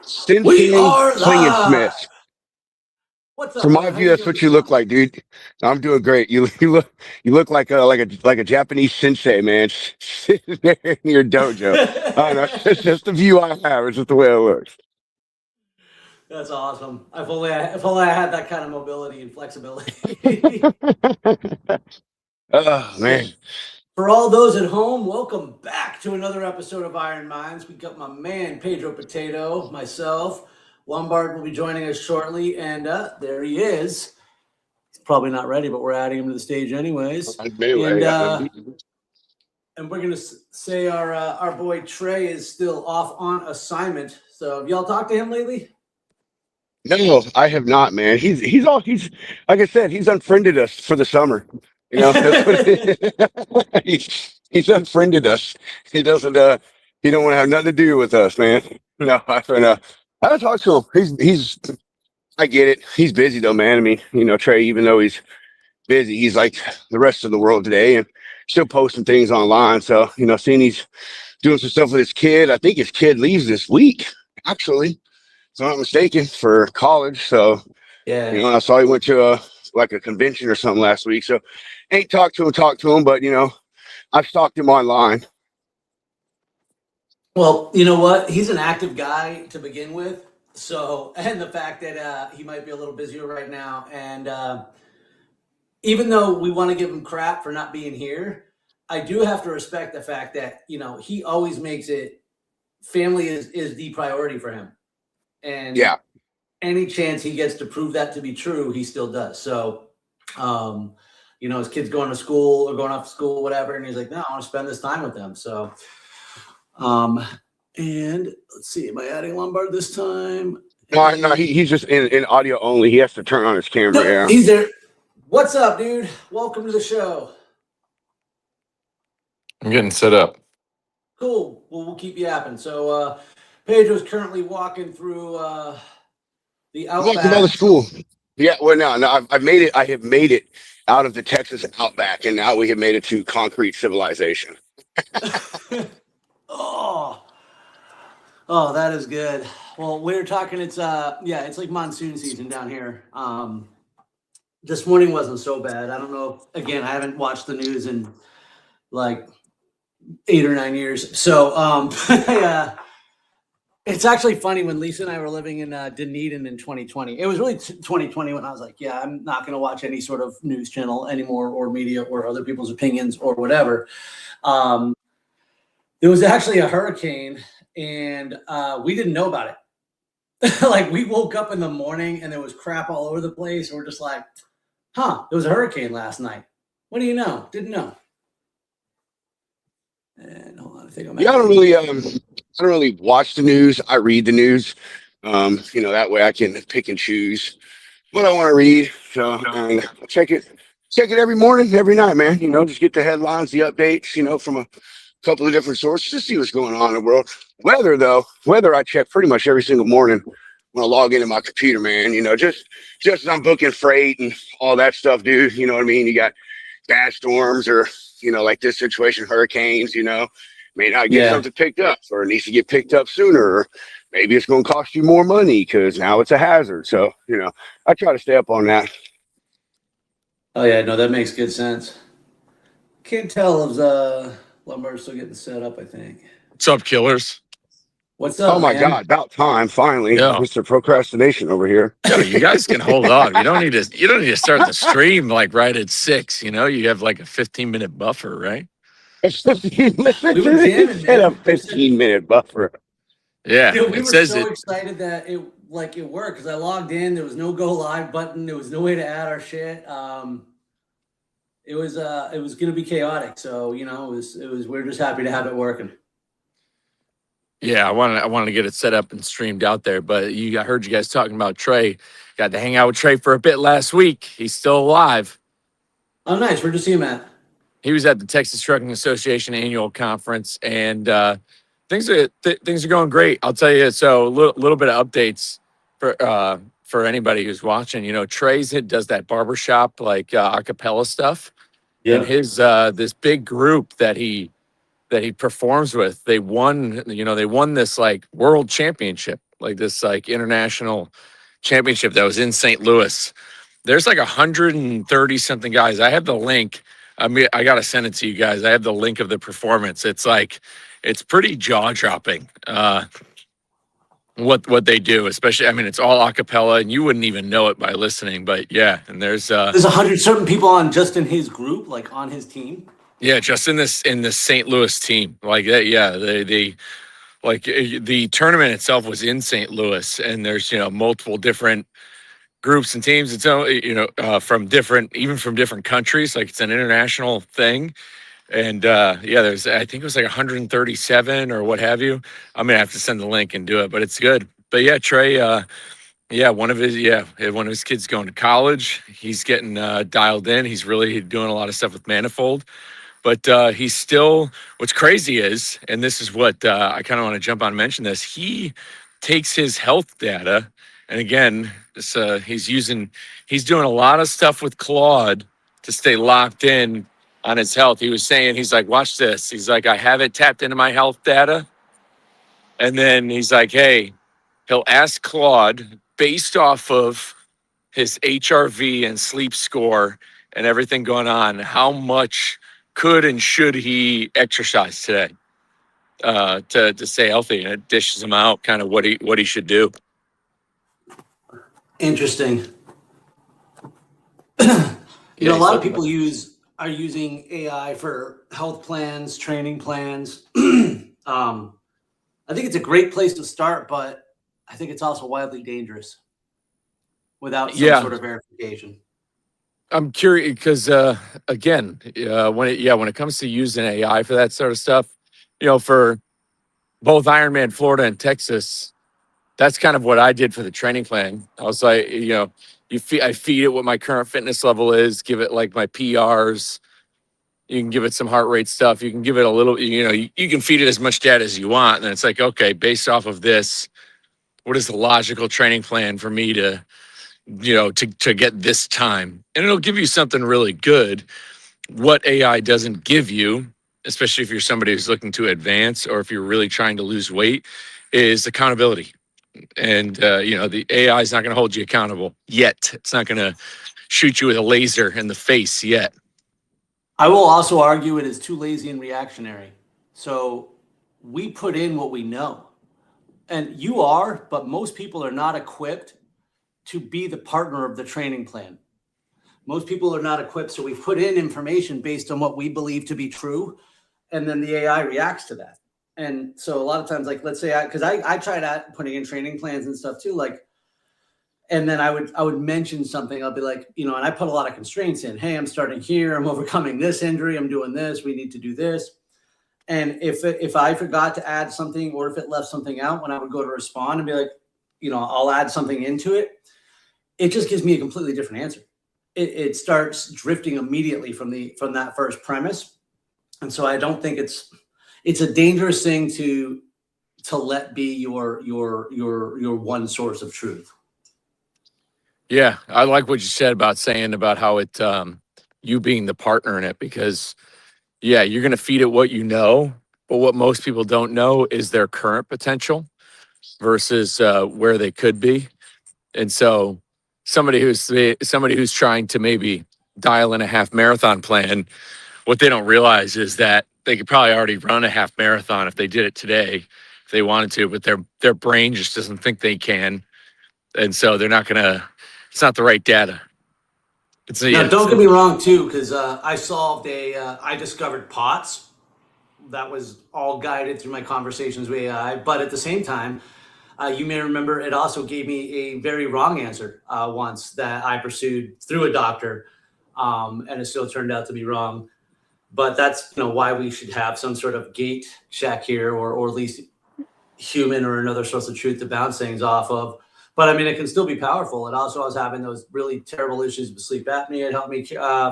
We Sensei are live. Klingensmith. What's up, From my brother? How view, you that's doing what this you look morning? like, dude. I'm doing great. You look like a Japanese sensei, man, sitting there in your dojo. I don't know. It's just the view I have. It's just the way it looks. That's awesome. If only I had that kind of mobility and flexibility. Oh man. Well, for all those at home, welcome back to another episode of Iron Minds. We got my man Pedro Potato, myself. Lombard will be joining us shortly, and there he is. He's probably not ready, but we're adding him to the stage anyways. And and we're gonna say our boy Trey is still off on assignment. So have y'all talked to him lately? No, I have not, man. He's like I said, he's unfriended us for the summer. You know, that's what he's unfriended us. He doesn't he don't want to have nothing to do with us, man. No, I don't talk to him. He's I get it. He's busy though, man. I mean, Trey, even though he's busy, he's like the rest of the world today and still posting things online. So, seeing he's doing some stuff with his kid. I think his kid leaves this week, actually. If I'm not mistaken, for college. So, Yeah. I saw he went to a convention or something last week. So ain't talked to him, but I've stalked him online. Well, you know what? He's an active guy to begin with. So, and the fact that he might be a little busier right now. And even though we want to give him crap for not being here, I do have to respect the fact that, he always makes it family is the priority for him. And Yeah. any chance he gets to prove that to be true, he still does. So, his kid's going to school or going off to school, whatever. And he's like, no, I want to spend this time with them. So, and let's see, am I adding Lombard this time? No, he's just in audio only. He has to turn on his camera. No, Yeah. he's there. What's up, dude? Welcome to the show. I'm getting set up. Cool. Well, we'll keep you yapping. So, Pedro's currently walking through the Welcome to the outback. school. Yeah. Well, no, I've made it. I have made it out of the Texas outback, and now we have made it to concrete civilization. Oh, that is good. Well, we were talking. It's like monsoon season down here. This morning wasn't so bad. I don't know. Again, I haven't watched the news in like 8 or 9 years. So, it's actually funny when Lisa and I were living in Dunedin in 2020. It was really 2020 when I was like, yeah, I'm not going to watch any sort of news channel anymore or media or other people's opinions or whatever. There was actually a hurricane and we didn't know about it. Like we woke up in the morning and there was crap all over the place. And we're just like, there was a hurricane last night. What do you know? Didn't know. And hold on, I think I'm. Yeah, I don't really watch the news. I read the news. That way I can pick and choose what I want to read. So and check it every morning, every night, man. Just get the headlines, the updates, from a couple of different sources to see what's going on in the world. Weather I check pretty much every single morning when I log into my computer, man. Just as I'm booking freight and all that stuff, dude. You know what I mean? You got bad storms or like this situation, hurricanes, may not get something picked up or it needs to get picked up sooner, or maybe it's going to cost you more money because now it's a hazard. So, I try to stay up on that. Oh yeah, no, that makes good sense. Can't tell if Lombard's still getting set up, I think. What's up, killers? What's up, Oh my man? God, about time, finally. Yeah. Mr. Procrastination over here. Yo, you guys can hold on. You don't need to start the stream like right at 6. You have like a 15-minute buffer, right? It's 15 minutes. We were jamming, He said a man. 15-minute buffer. Yeah. Dude, we it were says so it. excited that it worked because I logged in. There was no go live button. There was no way to add our shit. It was going to be chaotic. So it was. We're just happy to have it working. Yeah, I wanted to get it set up and streamed out there, but I heard you guys talking about Trey. Got to hang out with Trey for a bit last week. He's still alive. Oh, nice. Where'd you see him at? He was at the Texas Trucking Association annual conference, and things are going great. I'll tell you. So a little bit of updates for anybody who's watching. Trey's does that barbershop like acapella stuff, and his this big group that he performs with, they won this like world championship like this like international championship that was in St. Louis. There's like 130 something guys. I have the link. I mean, I gotta send it to you guys. I have the link of the performance. It's like, it's pretty jaw dropping. What they do, especially, I mean, it's all a cappella and you wouldn't even know it by listening, but yeah. And there's 100 certain people on just in his group, like on his team. yeah, just in this St. Louis team like that. Yeah. They like the tournament itself was in St. Louis, and there's, multiple different groups and teams. It's, from different countries. Like it's an international thing. And yeah, there's, I think it was like 137 or what have you. I'm gonna have to send the link and do it, but it's good. But yeah, Trey, yeah, one of his kids going to college. He's getting dialed in. He's really doing a lot of stuff with Manifold. But he's still, what's crazy is, and this is what I kind of want to jump on and mention this, he takes his health data, and again, this, he's doing a lot of stuff with Claude to stay locked in on his health. He was saying, he's like, watch this. He's like, I have it tapped into my health data. And then he's like, hey, he'll ask Claude based off of his HRV and sleep score and everything going on, how much could and should he exercise today to stay healthy, and it dishes him out kind of what he should do. Interesting. A lot of people are using AI for health plans, training plans. I think it's a great place to start, but I think it's also wildly dangerous without some sort of verification. I'm curious because again, when it comes to using AI for that sort of stuff, for both Ironman Florida and Texas, that's kind of what I did for the training plan. I was like, I feed it what my current fitness level is, give it like my PRs. You can give it some heart rate stuff. You can give it a little, you can feed it as much data as you want. And it's like, okay, based off of this, what is the logical training plan for me to get this time? And it'll give you something really good. What AI doesn't give you, especially if you're somebody who's looking to advance or if you're really trying to lose weight, is accountability. And, the AI is not going to hold you accountable yet. It's not going to shoot you with a laser in the face yet. I will also argue it is too lazy and reactionary. So we put in what we know. And you are, but most people are not equipped to be the partner of the training plan. Most people are not equipped. So we put in information based on what we believe to be true. And then the AI reacts to that. And so a lot of times, like, let's say because I tried putting in training plans and stuff too, like, and then I would mention something. I'll be like, and I put a lot of constraints in. Hey, I'm starting here. I'm overcoming this injury. I'm doing this. We need to do this. And if I forgot to add something, or if it left something out, when I would go to respond and be like, I'll add something into it, it just gives me a completely different answer. It starts drifting immediately from that first premise. And so I don't think it's a dangerous thing to let be your one source of truth. Yeah, I like what you said about saying about how it you being the partner in it, because yeah, you're going to feed it what you know, but what most people don't know is their current potential versus where they could be. And so somebody who's trying to maybe dial in a half marathon plan, what they don't realize is that they could probably already run a half marathon if they did it today, if they wanted to, but their brain just doesn't think they can. And so they're not going to, it's not the right data. Now, don't get me wrong too, because I discovered POTS. That was all guided through my conversations with AI. But at the same time, you may remember it also gave me a very wrong answer once that I pursued through a doctor, and it still turned out to be wrong. But that's why we should have some sort of gate check here, or at least human or another source of truth to bounce things off of. But I mean, it can still be powerful. And also, I was having those really terrible issues with sleep apnea. It helped me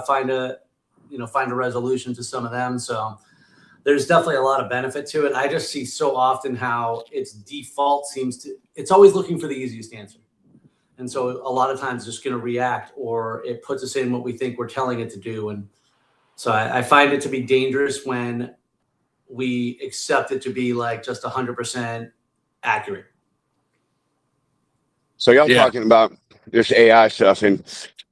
find a resolution to some of them. So there's definitely a lot of benefit to it. I just see so often how its default it's always looking for the easiest answer. And so a lot of times it's just going to react, or it puts us in what we think we're telling it to do. And so I find it to be dangerous when we accept it to be like just 100% accurate. So y'all Yeah. talking about this AI stuff, and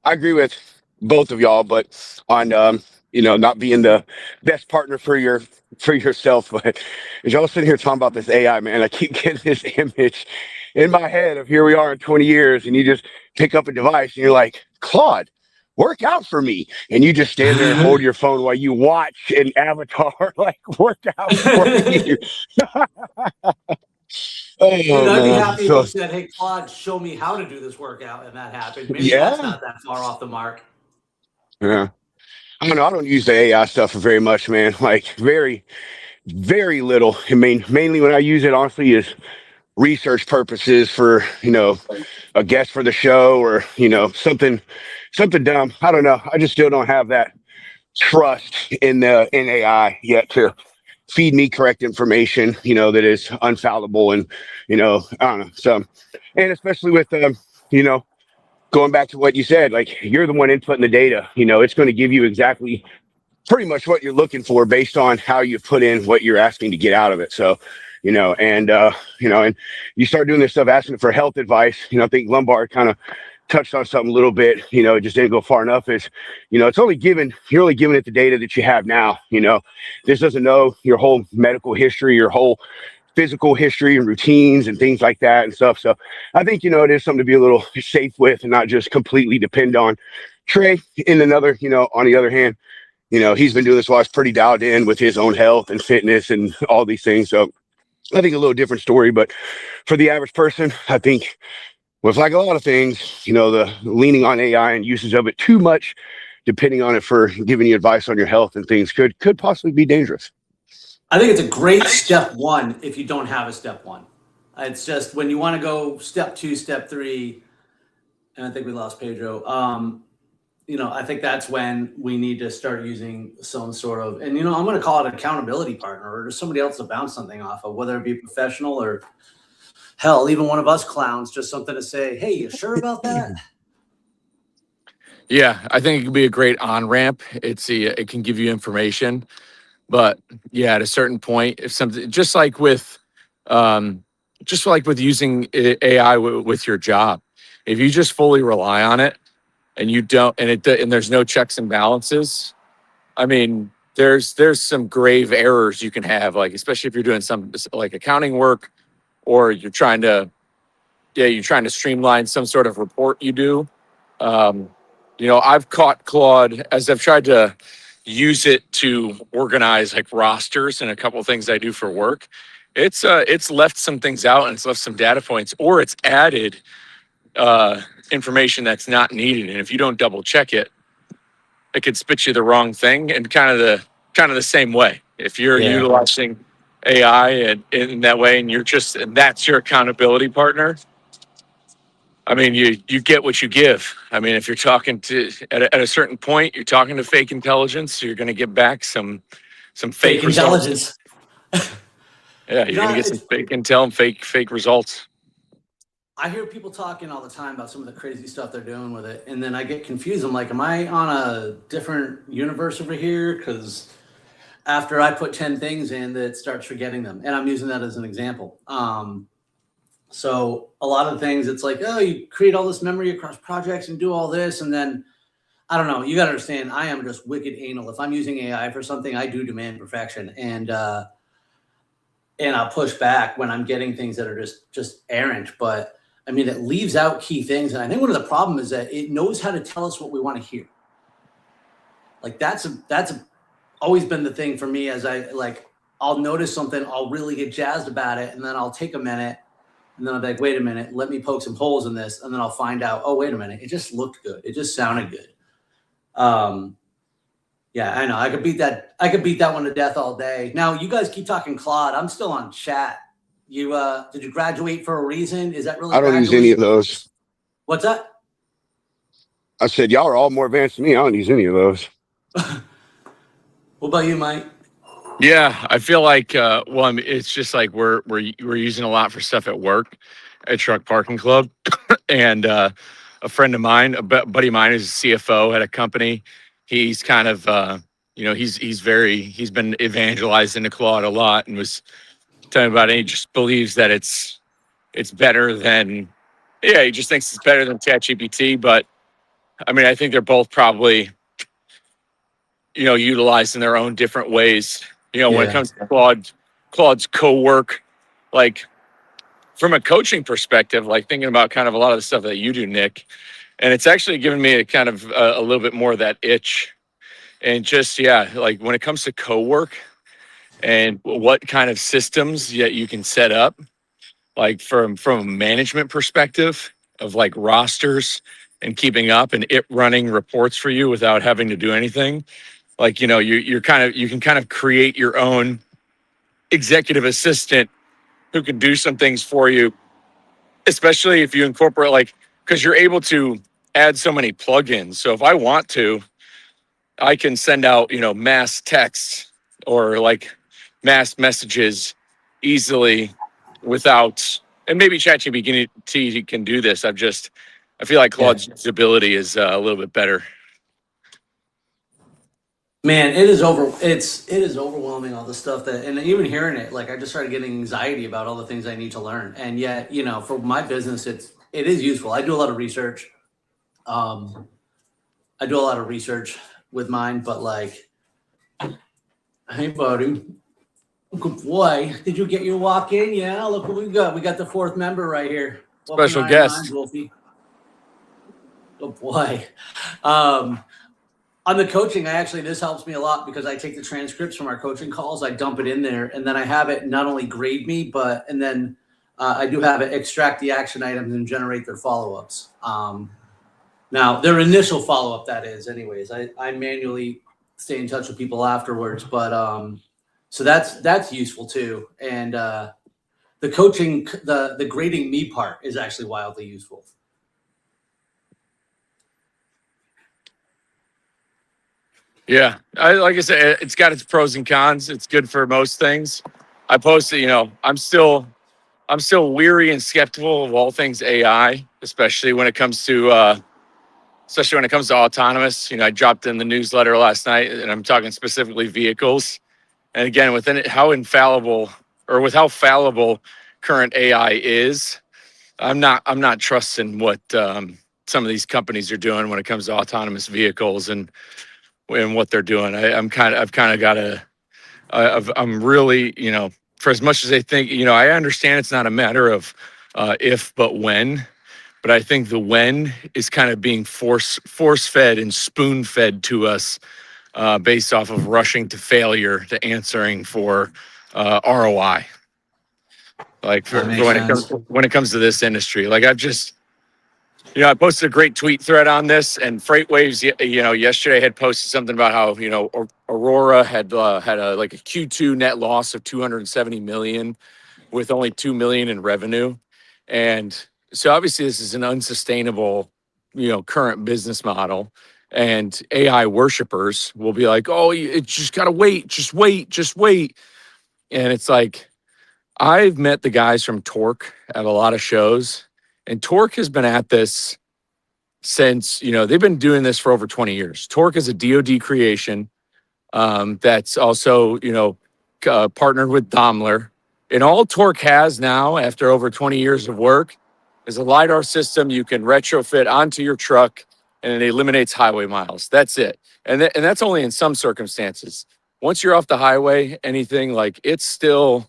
I agree with both of y'all, but on not being the best partner for yourself. But as y'all sitting here talking about this AI, man, I keep getting this image in my head of here we are in 20 years, and you just pick up a device and you're like, Claude, work out for me. And you just stand there and hold your phone while you watch an avatar like work out for you. Dude, Oh I'd be man. happy if So you said, "Hey, Claude, show me how to do this workout," and that happened. Maybe that's yeah. not that far off the mark. Yeah. I don't know. I don't use the AI stuff for very much, man. Like very, very little. I mean, mainly when I use it, honestly, is research purposes for, a guest for the show or, something dumb. I don't know. I just still don't have that trust in AI yet to feed me correct information, that is unfallible and, I don't know. So, and especially with, you know, going back to what you said, like you're the one inputting the data, it's going to give you exactly pretty much what you're looking for based on how you put in what you're asking to get out of it. So, and you start doing this stuff, asking for health advice. I think Lombard kind of touched on something a little bit. It just didn't go far enough. Is you're only giving it the data that you have now. This doesn't know your whole medical history, your whole physical history and routines and things like that and stuff. So I think it is something to be a little safe with and not just completely depend on. Trey, in another, on the other hand, he's been doing this while he's pretty dialed in with his own health and fitness and all these things. So I think a little different story, but for the average person, I think with like a lot of things, the leaning on AI and usage of it too much, depending on it for giving you advice on your health and things could possibly be dangerous. I think it's a great step one if you don't have a step one. It's just when you want to go step two, step three, and I think we lost Pedro. I think that's when we need to start using some sort of, and I'm going to call it an accountability partner or just somebody else to bounce something off of, whether it be professional or hell, even one of us clowns, just something to say, hey, you sure about that? Yeah, I think it could be a great on ramp. It can give you information, but yeah, at a certain point, if something um, just like with using AI with your job, if you just fully rely on it and you don't, and there's no checks and balances, I mean, there's some grave errors you can have, like especially if you're doing some like accounting work or you're trying to streamline some sort of report you do. Um, I've caught Claude as I've tried to use it to organize like rosters and a couple of things I do for work. It's left some things out and it's left some data points, or it's added information that's not needed. And if you don't double check it, it could spit you the wrong thing. And kind of the same way, if you're Yeah. utilizing AI in that way, and that's your accountability partner. I mean, you get what you give. I mean, if you're talking to at a certain point, you're talking to fake intelligence, so you're going to get back some fake Fake results. intelligence. Yeah, you're going to get some fake intel and fake results. I hear people talking all the time about some of the crazy stuff they're doing with it, and then I get confused. I'm like, am I on a different universe over here? Because after I put 10 things in, that starts forgetting them, and I'm using that as an example. So a lot of things, it's like, oh, you create all this memory across projects and do all this, and then I don't know. You got to understand, I am just wicked anal. If I'm using AI for something, I do demand perfection, and I'll push back when I'm getting things that are just errant. But I mean, it leaves out key things, and I think one of the problems is that it knows how to tell us what we want to hear. Like that's always been the thing for me. As I'll notice something, I'll really get jazzed about it, and then I'll take a minute, and then I'll be like, wait a minute, let me poke some holes in this, and then I'll find out, oh, wait a minute, it just looked good, it just sounded good. Yeah, I know. I could beat that one to death all day. Now you guys keep talking Claude. I'm still on chat. You did you graduate for a reason? Is that really I don't use any of those. What's that? I said, y'all are all more advanced than me. I don't use any of those. What about you, Mike? Yeah, I feel like I mean, it's just like we're using a lot for stuff at work, at Truck Parking Club, and a friend of mine, buddy of mine, is a CFO at a company. He's kind of he's been evangelizing to Claude a lot and was telling me about it. He just believes that it's better than Yeah, he just thinks it's better than ChatGPT, but I mean, I think they're both probably, utilized in their own different ways. When it Yeah. comes to Claude's co-work, like from a coaching perspective, like thinking about kind of a lot of the stuff that you do, Nick, and it's actually given me a kind of a little bit more of that itch. And just, yeah, like when it comes to co-work and what kind of systems that you can set up, like from a management perspective of like rosters and keeping up and it running reports for you without having to do anything. Like, you can kind of create your own executive assistant who can do some things for you, especially if you incorporate like, because you're able to add so many plugins. So if I want to, I can send out, mass texts or like mass messages easily without, and maybe ChatGPT can do this. I feel like Yeah. Claude's usability is a little bit better. Man, it is overwhelming, all the stuff that, and even hearing it, like I just started getting anxiety about all the things I need to learn. And yet, for my business, it is useful. I do a lot of research. Um, I do a lot of research with mine, but like, hey buddy, good boy. Did you get your walk in? Yeah, look what we got. We got the fourth member right here. Welcome to Special Iron Minds, guest. Wolfie. Good boy. Um, on the coaching, this helps me a lot because I take the transcripts from our coaching calls, I dump it in there, and then I have it not only grade me, and then I do have it extract the action items and generate their follow-ups. Now, their initial follow-up, that is, anyways. I manually stay in touch with people afterwards, but so that's useful too. And the coaching, the grading me part is actually wildly useful. Yeah, like I said, it's got its pros and cons. It's good for most things. I posted, I'm still weary and skeptical of all things AI, especially when it comes to autonomous. I dropped in the newsletter last night, and I'm talking specifically vehicles. And again, within it, with how fallible current AI is, I'm not trusting what some of these companies are doing when it comes to autonomous vehicles and what they're doing. I've kind of got to. I'm really, for as much as they think, I understand it's not a matter of if, but when. But I think the when is kind of being force fed and spoon fed to us based off of rushing to failure to answering for ROI. Like That for makes sense. when it comes to this industry, like I posted a great tweet thread on this, and FreightWaves, yesterday had posted something about how Aurora had had a Q2 net loss of 270 million with only 2 million in revenue, and so obviously this is an unsustainable, current business model, and AI worshipers will be like, oh, you just gotta wait, just wait, and it's like I've met the guys from Torque at a lot of shows, and Torque has been at this since, they've been doing this for over 20 years. Torque is a DoD creation that's also, partnered with Daimler. And all Torque has now, after over 20 years of work, is a LiDAR system you can retrofit onto your truck, and it eliminates highway miles. That's it. And that's only in some circumstances. Once you're off the highway, anything like it's still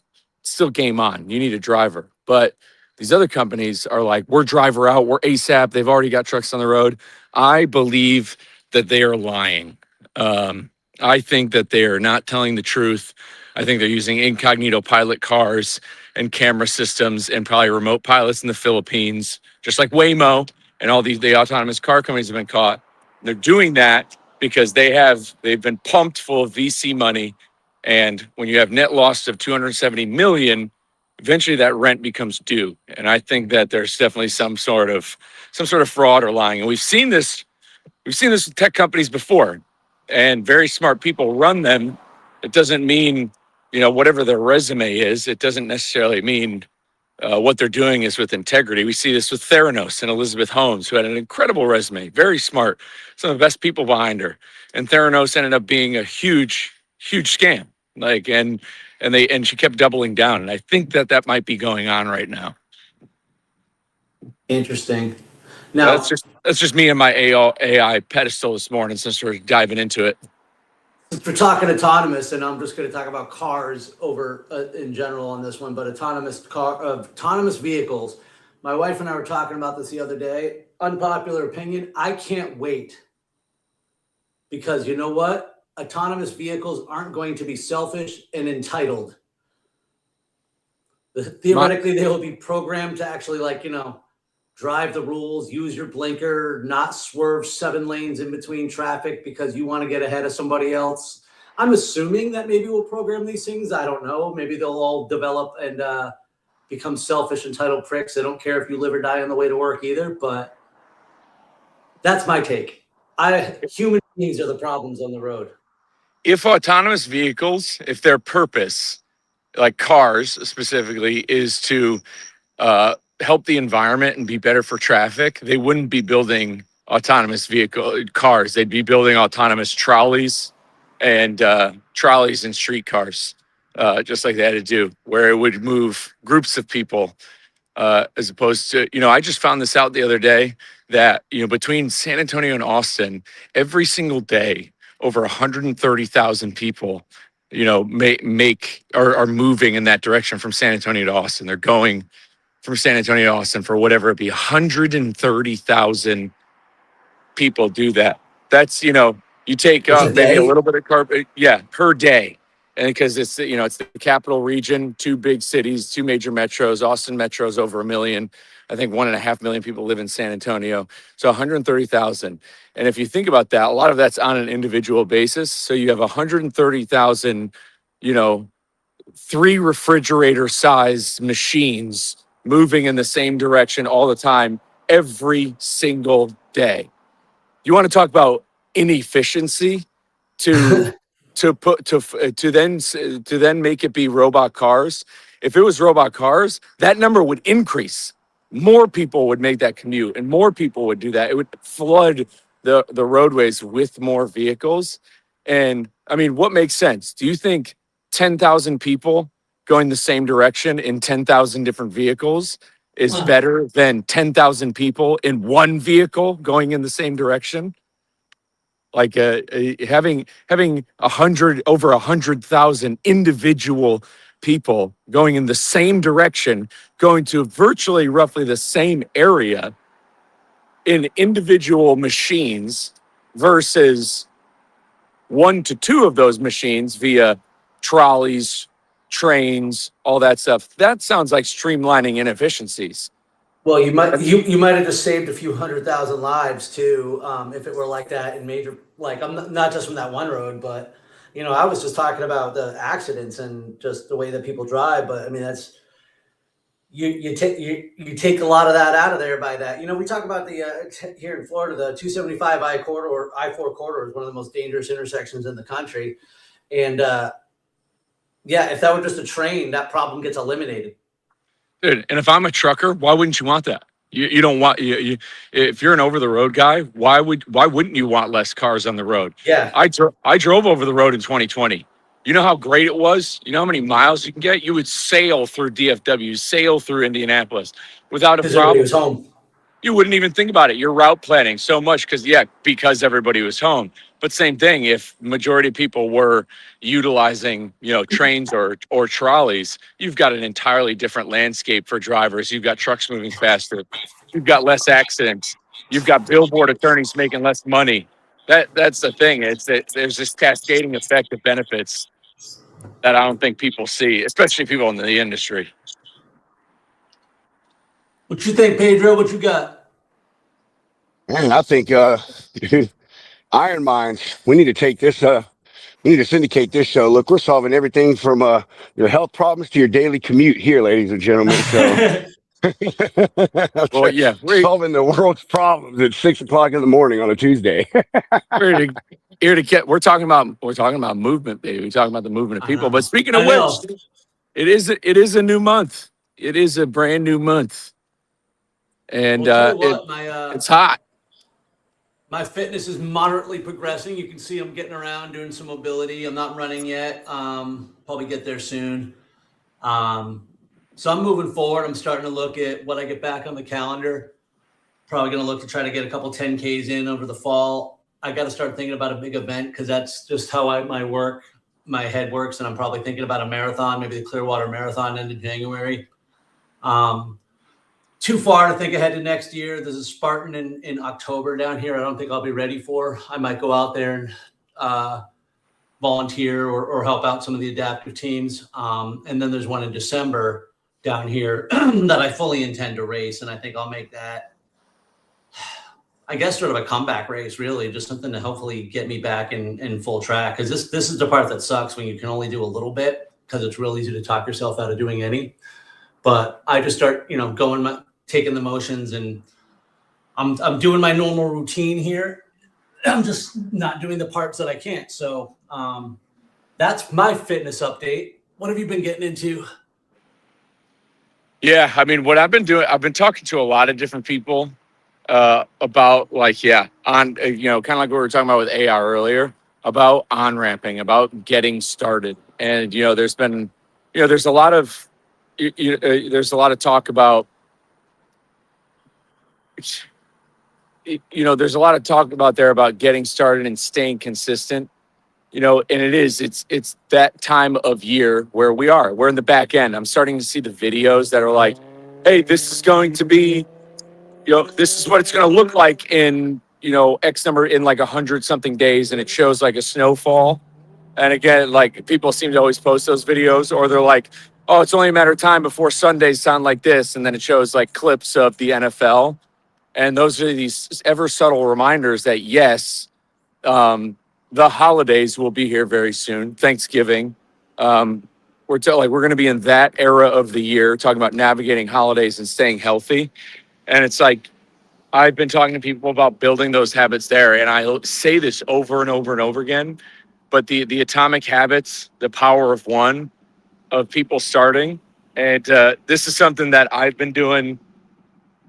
game on. You need a driver. But these other companies are like, we're driver out, we're ASAP. They've already got trucks on the road. I believe that they are lying. I think that they are not telling the truth. I think they're using incognito pilot cars and camera systems and probably remote pilots in the Philippines, just like Waymo and all the autonomous car companies have been caught. They're doing that because they've been pumped full of VC money. And when you have net loss of 270 million, eventually that rent becomes due. And I think that there's definitely some sort of fraud or lying. And we've seen this with tech companies before, and very smart people run them. It doesn't mean, whatever their resume is, it doesn't necessarily mean what they're doing is with integrity. We see this with Theranos and Elizabeth Holmes, who had an incredible resume, very smart, some of the best people behind her. And Theranos ended up being a huge, huge scam. And she kept doubling down. And I think that might be going on right now. Interesting. That's Now, just me and my AI pedestal this morning since we're diving into it. since we're talking autonomous, and I'm just going to talk about cars over in general on this one, but autonomous vehicles. My wife and I were talking about this the other day. Unpopular opinion: I can't wait, because you know what? Autonomous vehicles aren't going to be selfish and entitled. My, Theoretically, they will be programmed to actually, like, drive the rules, use your blinker, not swerve 7 lanes in between traffic because you want to get ahead of somebody else. I'm assuming that maybe we'll program these things. I don't know. Maybe they'll all develop and become selfish, entitled pricks. They don't care if you live or die on the way to work either. But that's my take. Human beings are the problems on the road. if autonomous vehicles, if their purpose, like cars specifically, is to help the environment and be better for traffic, they wouldn't be building autonomous vehicle cars. They'd be building autonomous trolleys and streetcars, just like they had to do, where it would move groups of people, as opposed to, I just found this out the other day that, between San Antonio and Austin, every single day, over 130,000 people, are moving in that direction from San Antonio to Austin. They're going from San Antonio to Austin for whatever it be. 130,000 people do that. That's, you take It's a maybe a day. little bit of carbon, yeah, per day. And because it's the capital region, 2 big cities, 2 major metros. Austin metro is over 1 million. I think 1.5 million people live in San Antonio. So 130,000. And if you think about that, a lot of that's on an individual basis. So you have 130,000, you know, 3 refrigerator-sized machines moving in the same direction all the time, every single day. You want to talk about inefficiency to then make it be robot cars. If it was robot cars, that number would increase. More people would make that commute, and more people would do that. It would flood the roadways with more vehicles. And I mean, what makes sense? Do you think 10,000 people going the same direction in 10,000 different vehicles is better than 10,000 people in one vehicle going in the same direction? Like having 100,000 individual people going in the same direction, going to virtually roughly the same area in individual machines versus 1 to 2 of those machines via trolleys, trains, all that stuff. That sounds like streamlining inefficiencies. Well, you might have just saved a few 100,000 lives too, if it were like that in major, like, I'm not just from that one road, but I was just talking about the accidents and just the way that people drive. But I mean, that's you take a lot of that out of there by that. We talk about the here in Florida, the 275 I-4 corridor is one of the most dangerous intersections in the country, and yeah, if that were just a train, that problem gets eliminated. Dude, and if I'm a trucker, why wouldn't you want that? You don't want if you're an over the road guy, why wouldn't you want less cars on the road? Yeah, I drove over the road in 2020. You know how great it was? You know how many miles you can get? You would sail through DFW, sail through Indianapolis without a because everybody problem. was home. You wouldn't even think about it. You're route planning so much because everybody was home. But same thing, if majority of people were utilizing, trains or trolleys, you've got an entirely different landscape for drivers. You've got trucks moving faster. You've got less accidents. You've got billboard attorneys making less money. That's the thing. There's this cascading effect of benefits that I don't think people see, especially people in the industry. What you think, Pedro? What you got? Man, I think, dude, Iron Minds, we need to take this, we need to syndicate this show. Look, we're solving everything from your health problems to your daily commute here, ladies and gentlemen. So Well, yeah, solving the world's problems at 6 o'clock in the morning on a Tuesday. we're here to get. We're talking about movement, baby. We're talking about the movement of I people. But know. speaking I of which, know. it is a new month. It is a brand new month, and Well, tell you what, it's hot. my fitness is moderately progressing. You can see I'm getting around, doing some mobility. I'm not running yet. Probably get there soon. So I'm moving forward. I'm starting to look at what I get back on the calendar. Probably going to look to try to get a couple 10Ks in over the fall. I got to start thinking about a big event because that's just how my head works. And I'm probably thinking about a marathon, maybe the Clearwater Marathon end of January. Too far to think ahead to next year. There's a Spartan in October down here. I don't think I'll be ready for. I might go out there and volunteer or help out some of the adaptive teams. And then there's one in December down here that I fully intend to race. And I think I'll make that, I guess, sort of a comeback race, really, just something to hopefully get me back in full track. Because this is the part that sucks when you can only do a little bit, because it's real easy to talk yourself out of doing any. But I just start, taking the motions, and I'm doing my normal routine here. I'm just not doing the parts that I can't. So that's my fitness update. What have you been getting into? Yeah, I mean, what I've been doing, I've been talking to a lot of different people about on, kind of like what we were talking about with AR earlier, about on-ramping, about getting started. And, there's been, there's a lot of, there's a lot of talk about, there's a lot of talk about there about getting started and staying consistent, and it's that time of year where we're in the back end. I'm starting to see the videos that are like, hey, this is going to be, this is what it's going to look like in, X number, in like 100 something days. And it shows like a snowfall. And again, like, people seem to always post those videos, or they're like, oh, it's only a matter of time before Sundays sound like this. And then it shows like clips of the NFL. And those are these ever subtle reminders that, yes, the holidays will be here very soon. Thanksgiving. We're going to be in that era of the year, talking about navigating holidays and staying healthy. And it's like, I've been talking to people about building those habits there. And I say this over and over and over again, but the atomic habits, the power of one, of people starting. And this is something that I've been doing.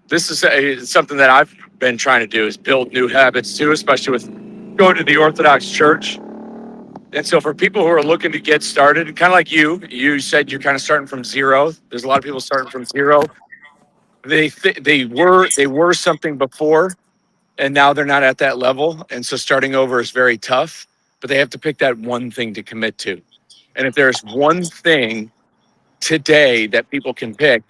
This is something that I've been trying to do, is build new habits too, especially with going to the Orthodox Church. And so for people who are looking to get started, kind of like you said, you're kind of starting from zero. There's a lot of people starting from zero. They were something before, and now they're not at that level. And so starting over is very tough, but they have to pick that one thing to commit to. And if there's one thing today that people can pick,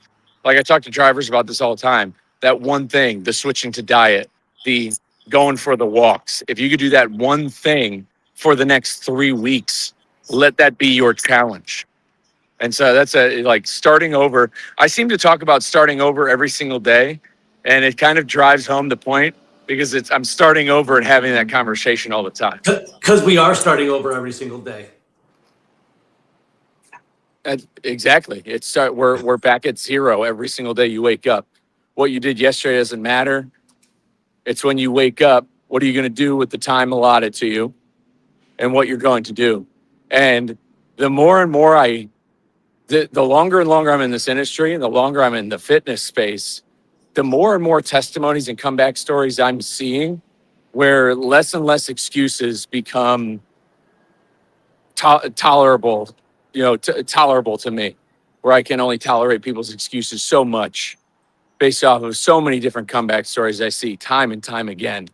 like I talk to drivers about this all the time, that one thing, the switching to diet, the going for the walks. If you could do that one thing for the next 3 weeks, let that be your challenge. And so that's starting over. I seem to talk about starting over every single day, and it kind of drives home the point, because I'm starting over and having that conversation all the time. Because we are starting over every single day. Exactly. We're back at zero every single day you wake up. What you did yesterday doesn't matter. It's when you wake up, what are you going to do with the time allotted to you, and what you're going to do. And the more and more the longer and longer I'm in this industry, and the longer I'm in the fitness space, the more and more testimonies and comeback stories I'm seeing, where less and less excuses become tolerable, tolerable to me, where I can only tolerate people's excuses so much based off of so many different comeback stories I see time and time again.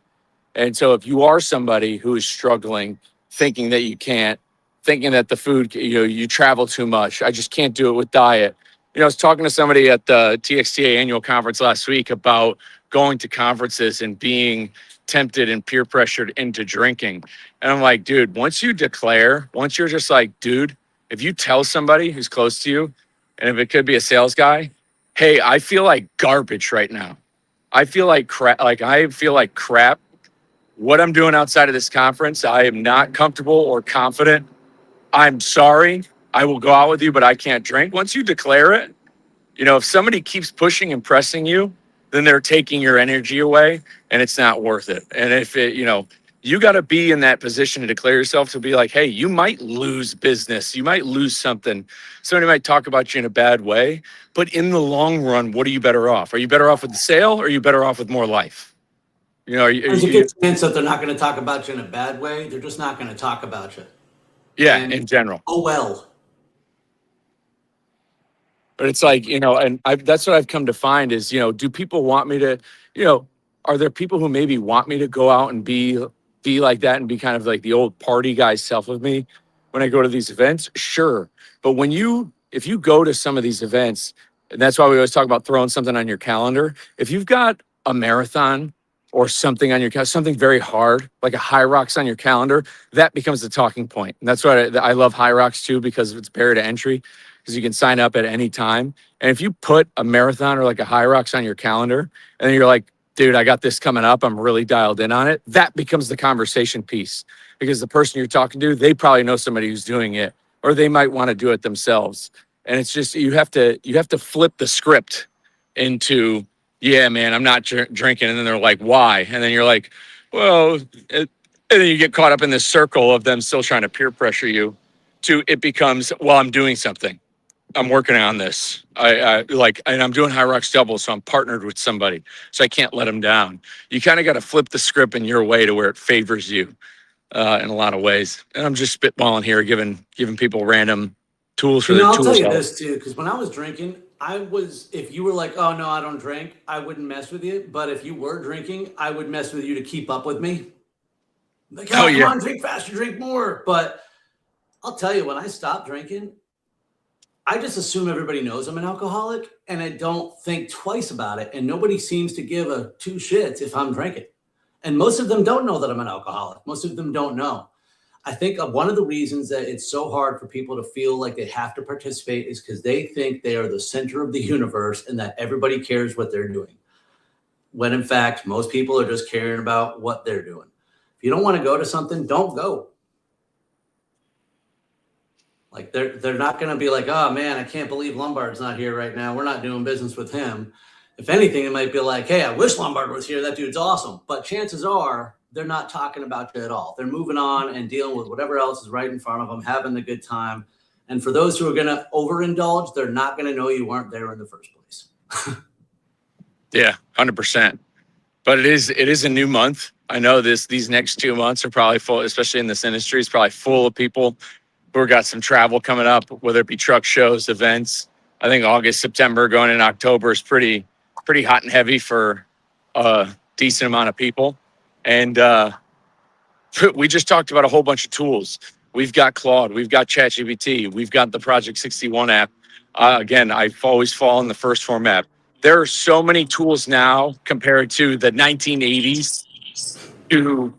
And so if you are somebody who is struggling, thinking that you can't, thinking that the food, you travel too much, I just can't do it with diet. I was talking to somebody at the TXTA annual conference last week about going to conferences and being tempted and peer pressured into drinking. And I'm like, dude, once you're just like, dude, if you tell somebody who's close to you, and if it could be a sales guy, hey, I feel like garbage right now. I feel like crap. What I'm doing outside of this conference, I am not comfortable or confident. I'm sorry. I will go out with you, but I can't drink. Once you declare it, if somebody keeps pushing and pressing you, then they're taking your energy away, and it's not worth it. And if you got to be in that position to declare yourself, to be like, hey, you might lose business. You might lose something. Somebody might talk about you in a bad way, but in the long run, what are you better off? Are you better off with the sale, or are you better off with more life? There's a good chance that they're not going to talk about you in a bad way. They're just not going to talk about you. Yeah, in general. Oh, well. But it's like, and that's what I've come to find is, do people want me to, are there people who maybe want me to go out and be like that and be kind of like the old party guy self of me when I go to these events? Sure. But if you go to some of these events, and that's why we always talk about throwing something on your calendar. If you've got a marathon or something on your calendar, something very hard, like a high rocks on your calendar, that becomes the talking point. And that's why I love high rocks too, because it's barrier to entry, because you can sign up at any time. And if you put a marathon or like a high rocks on your calendar, and then you're like, dude, I got this coming up, I'm really dialed in on it, that becomes the conversation piece, because the person you're talking to, they probably know somebody who's doing it, or they might want to do it themselves. And it's just, you have to flip the script into, yeah, man, I'm not drinking. And then they're like, why? And then you're like, well, and then you get caught up in this circle of them still trying to peer pressure you to, it becomes, well, I'm doing something. I'm working on this. And I'm doing high rocks double. So I'm partnered with somebody. So I can't let them down. You kind of got to flip the script in your way to where it favors you in a lot of ways. And I'm just spitballing here, giving people random tools for the I'll tell tools. you this too, because when I was drinking, if you were like, oh no, I don't drink, I wouldn't mess with you. But if you were drinking, I would mess with you to keep up with me. Like, oh, come on, drink faster, drink more. But I'll tell you, when I stopped drinking, I just assume everybody knows I'm an alcoholic, and I don't think twice about it. And nobody seems to give a two shits if I'm drinking. And most of them don't know that I'm an alcoholic. Most of them don't know. I think one of the reasons that it's so hard for people to feel like they have to participate is because they think they are the center of the universe and that everybody cares what they're doing. When in fact, most people are just caring about what they're doing. If you don't want to go to something, don't go. Like they're not going to be like, oh man, I can't believe Lombard's not here right now. We're not doing business with him. If anything, it might be like, hey, I wish Lombard was here. That dude's awesome. But chances are they're not talking about you at all. They're moving on and dealing with whatever else is right in front of them, having the good time. And for those who are going to overindulge, they're not going to know you weren't there in the first place. Yeah, 100%. But it is a new month. I know these next 2 months are probably full, especially in this industry, it's probably full of people who have got some travel coming up, whether it be truck shows, events. I think August, September, going in October is pretty hot and heavy for a decent amount of people. And we just talked about a whole bunch of tools. We've got Claude, we've got ChatGPT, we've got the Project 61 app. Again, I always fall in the first form app. There are so many tools now compared to the 1980s to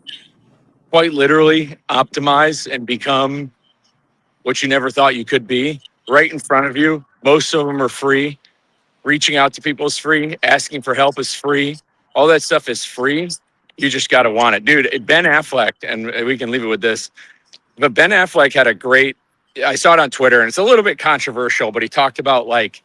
quite literally optimize and become what you never thought you could be right in front of you. Most of them are free. Reaching out to people is free. Asking for help is free. All that stuff is free. You just got to want it. Dude, Ben Affleck, and we can leave it with this, but Ben Affleck had a great, I saw it on Twitter, and it's a little bit controversial, but he talked about like,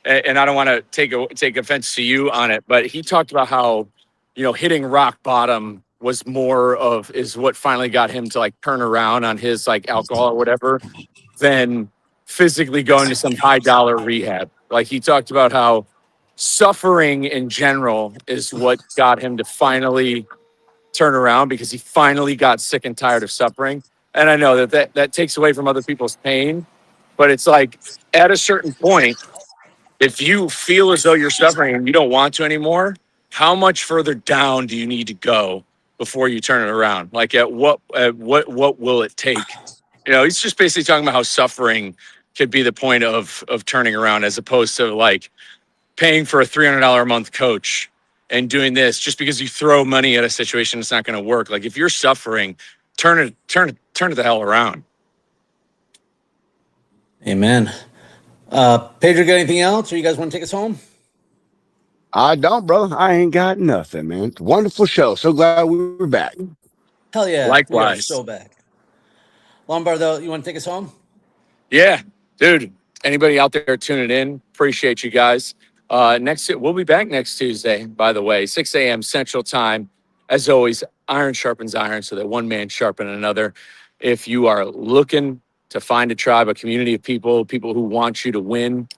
and I don't want to take offense to you on it, but he talked about how, hitting rock bottom is what finally got him to like turn around on his like alcohol or whatever, than physically going to some high dollar rehab. Like he talked about how suffering in general is what got him to finally turn around, because he finally got sick and tired of suffering. And I know that takes away from other people's pain, but it's like at a certain point, if you feel as though you're suffering and you don't want to anymore, how much further down do you need to go before you turn it around? Like what will it take? He's just basically talking about how suffering could be the point of turning around, as opposed to like paying for a $300 a month coach and doing this just because you throw money at a situation that's not going to work. Like if you're suffering, turn it the hell around. Amen. Pedro, got anything else, or you guys want to take us home? I don't, brother. I ain't got nothing, man. Wonderful show. So glad we were back. Hell yeah. Likewise. We are so back. Lombard, though, you want to take us home? Yeah, dude. Anybody out there tuning in, appreciate you guys. We'll be back next Tuesday, by the way, 6 a.m. Central Time. As always, iron sharpens iron, so that one man sharpen another. If you are looking to find a tribe, a community of people who want you to win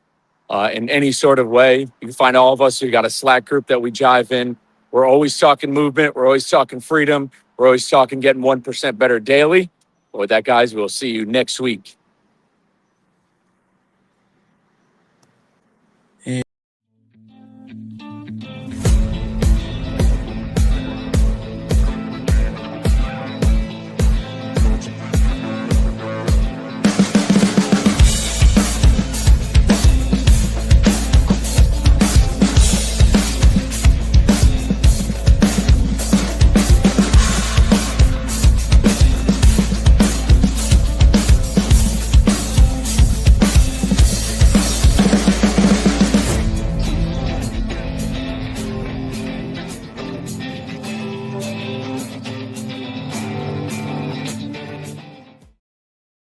in any sort of way, you can find all of us. We got a Slack group that we jive in. We're always talking movement. We're always talking freedom. We're always talking getting 1% better daily. With that, guys, we'll see you next week.